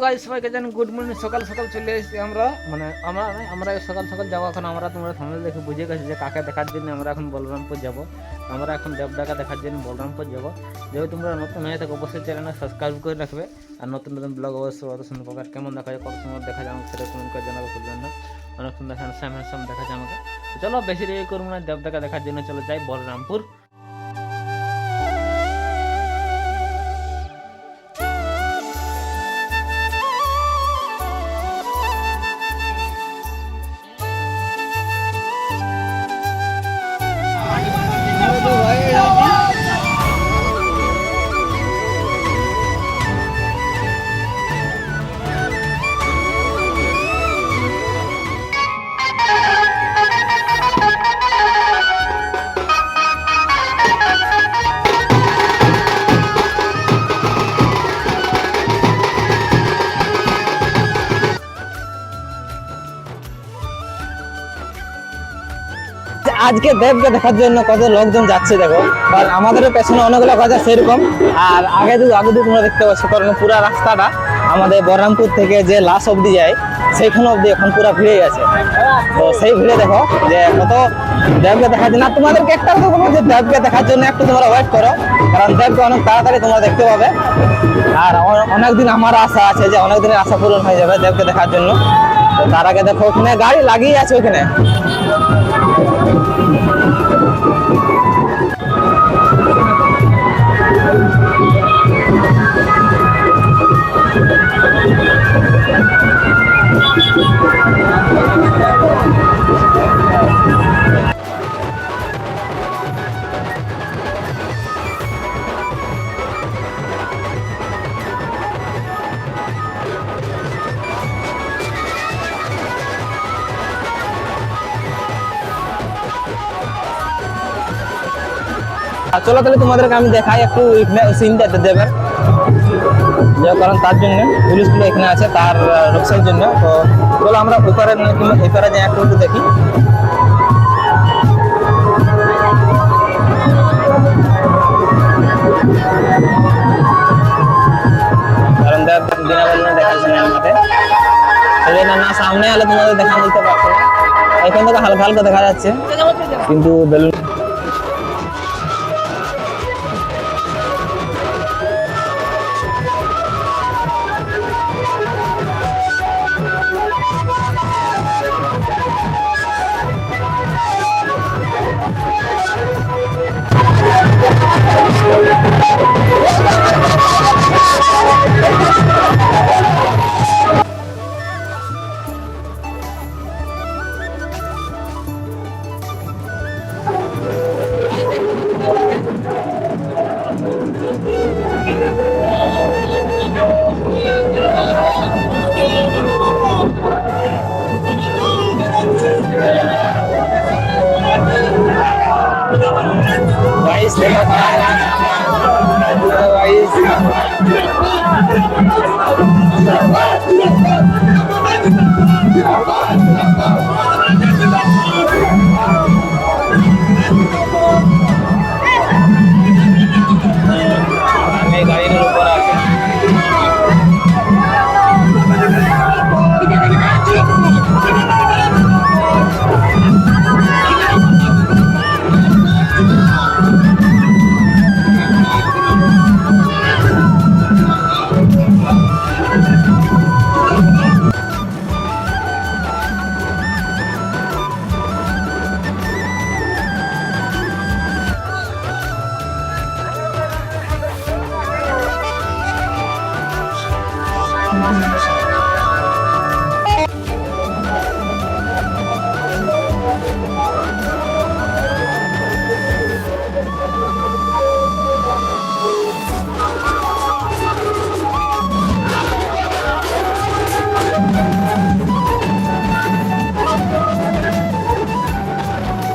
Guys সবাইকে জানি good morning. সকাল সকাল চলে এসেছি আমরা, মানে আমরা সকাল সকাল যাবো। এখন আমরা তোমরা থাম্বনেল দেখে বুঝে গেছি যে কাকে দেখার জন্য আমরা এখন বলরামপুর যাব। আমরা এখন দেবডাকা দেখার জন্য বলরামপুর যাব। যদি তোমরা নতুন হয়ে থাকো অবশ্যই চ্যানেলটা সাবস্ক্রাইব করে রাখবে, আর নতুন নতুন ব্লগ অবশ্যই অত সুন্দর প্রকার কেমন দেখা যায়, কত সুন্দর দেখা যায় আমাকে সেটা কমেন্ট করে জানাবো ভুলবেন না। অনেক সুন্দর হ্যান্ডসাম দেখা যায় আমাকে। চলো বেশি দেরি করবো না, দেবডাকা দেখার জন্য চলো যাই বলরামপুর। আজকে দেবকে দেখার জন্য কত লোকজন যাচ্ছে দেখো, আর আমাদের পেছনে অনেক লোক আছে সেরকম। আর আগে তোমরা দেখতে পাচ্ছ, কারণ পুরো রাস্তাটা আমাদের বহরমপুর থেকে যে লাস্ট অবধি যায় সেইখানে অবধি এখন পুরো ভিড়ে গেছে। তো সেই ভিড়ে দেখো যে কত দেবকে দেখার জন্য। তোমাদেরকে একটা কথা বলবো যে দেবকে দেখার জন্য একটু তোমরা ওয়েট করো, কারণ দেবকে অনেক তাড়াতাড়ি তোমরা দেখতে পাবে। আর অনেকদিন আমার আশা আছে যে অনেকদিনের আশা পূরণ হয়ে যাবে দেবকে দেখার জন্য। তো তার আগে দেখো ওখানে গাড়ি লাগিয়ে আছে ওখানে। চলো তাহলে তোমাদেরকে আমি দেখাই একটু সিনটা দেবেন, কারণ তার জন্য পুলিশগুলো এখানে আছে তার রক্ষার জন্য। তো চলো আমরা এপারে যাই একটু দেখি। কারণ দিনের বেলা দেখাচ্ছে না আমাদের, সেই জন্য না সামনে হলে তোমাদের দেখা বলতে পারছো না। এখান থেকে হালকা হালকা দেখা যাচ্ছে, কিন্তু বেলুন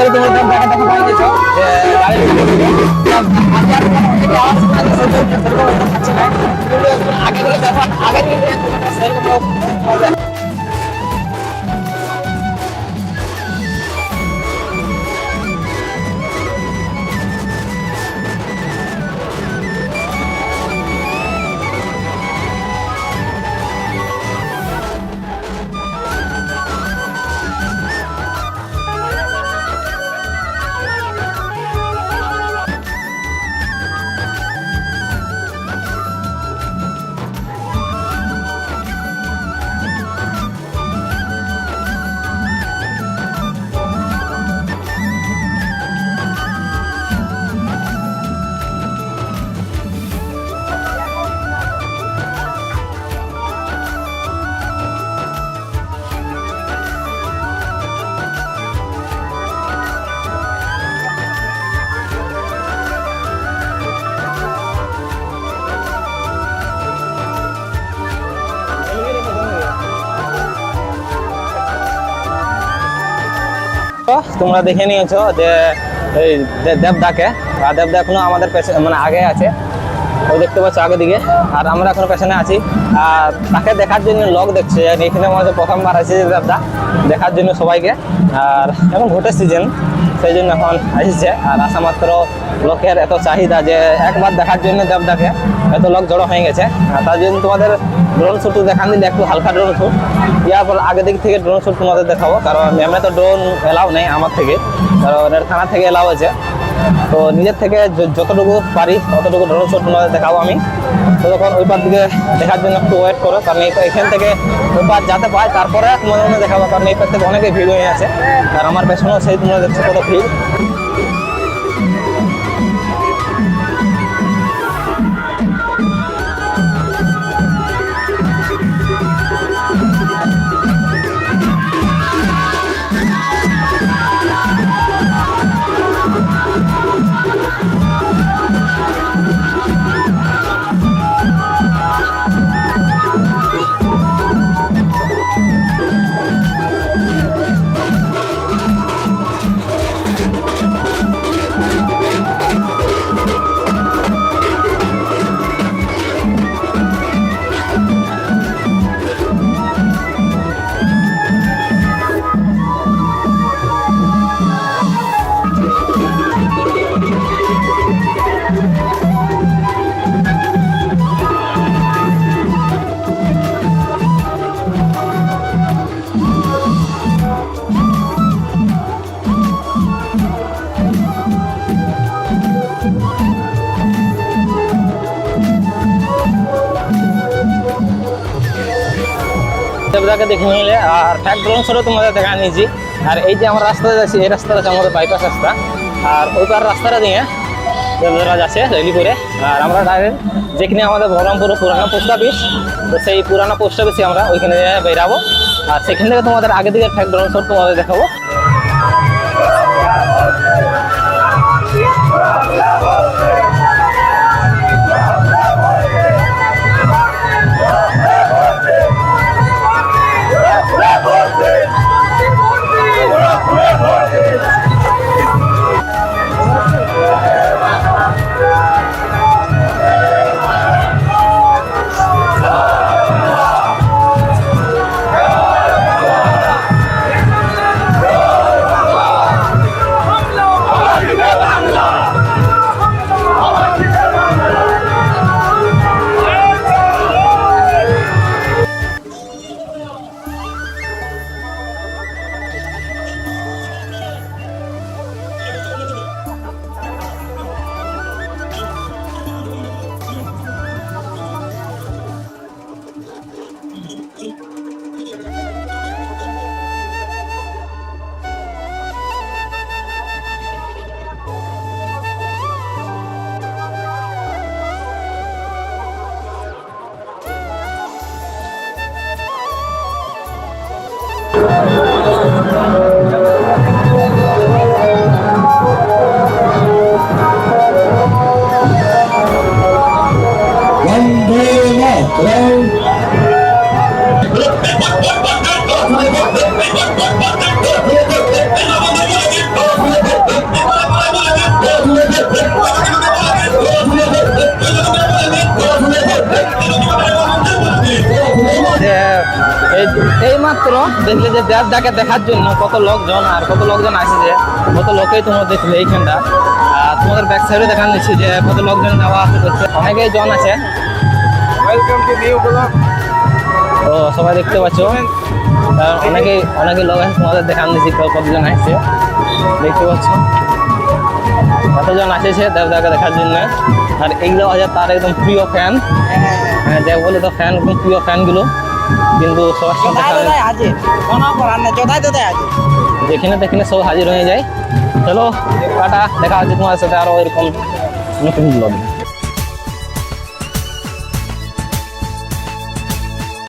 মাত্র তোমরা দেবদাকে দেখা পাই গেছো যে গাড়ি আগে থেকে দেখো আগে থেকে সেরকম তোমরা দেখে নিয়েছো যে এই দেবদাকে, আর দেবদা এখনো আমাদের মানে আগে আছে, ওই দেখতে পাচ্ছ আগে দিকে, আর আমরা এখনো পেছনে আছি। আর তাকে দেখার জন্য লোক দেখছে, এখানে আমাদের প্রথমবার আছে দেবদা দেখার জন্য সবাইকে। আর এখন ভোটের সিজন, সেই জন্য এখন আসছে। আর আসা মাত্র লোকের এত চাহিদা যে একবার দেখার জন্য দেবদাকে এত লোক জড়ো হয়ে গেছে। আর তার জন্য তোমাদের ড্রোন শ্যুট দেখান দিলে, একটু হালকা ড্রোন শ্যুট, ইয়ার পর আগে দিক থেকে ড্রোন শ্যুট তোমাদের দেখাবো, কারণ এমনি তো ড্রোন এলাও নেই আমার থেকে, কারণ এর থানা থেকে এলাও আছে। তো নিজের থেকে যতটুকু পারি ততটুকু ড্রোন শ্যুট তোমাদের দেখাবো আমি। তো তখন ওই পার দিকে দেখার জন্য একটু ওয়েট করো, কারণ এখান থেকে ওই পার যাতে পাই তারপরে মনে মনে দেখাবো, কারণ এই পার থেকে অনেকে ভিড় হয়ে আছে। আর আমার পেছনেও সেই তোমরা দেখছো কত ভিড়। দেবদাকে দেখে নিলে, আর ফ্যাক ড্রোন শটও তোমাদের দেখা নিয়েছি। আর এই যে আমরা রাস্তাতে যাচ্ছি, এই রাস্তাটা আছে আমাদের বাইপাস রাস্তা, আর ওই পার রাস্তাটা দিয়ে দেবদারা যাচ্ছে রেলি করে। আর আমরা ডাইরেক্ট যেখানে আমাদের বহরমপুর পুরানো পোস্ট অফিস, তো সেই পুরানো পোস্ট অফিসে আমরা ওইখানে বেরাবো। আর সেখান থেকে তোমাদের আগে দিকে ফ্যাক ড্রোন শট তোমাদের দেখাবো। Vamos এই মাত্র দেখলে যে দেবদাকে দেখার জন্য কত লোকজন আর কত লোকজন আসছে, কত লোকেই তোমরা দেখলে এইখানটা। আর তোমাদের ব্যাক সাইডে দেখান দিচ্ছি যে কত লোকজন যাওয়া আসা করছে, অনেকেই জন আছে। Welcome to new blog. তো সবাই দেখতে পাচ্ছ অনেকে লোক আছে, তোমাদের দেখান দিচ্ছি কতজন আসছে দেখতে পাচ্ছ। কতজন আসেছে দেবদাকে দেখার জন্য। আর এইগুলো আছে তার একদম প্রিয় ফ্যান, হ্যাঁ যে বলে তো ফ্যান, একদম প্রিয় ফ্যানগুলো। কিন্তু সবার সাথে যেখানে তেখানে সব হাজির হয়ে যায়। চলো টাটা, দেখা হচ্ছে তোমার সাথে আরো এরকম নতুন ব্লগ।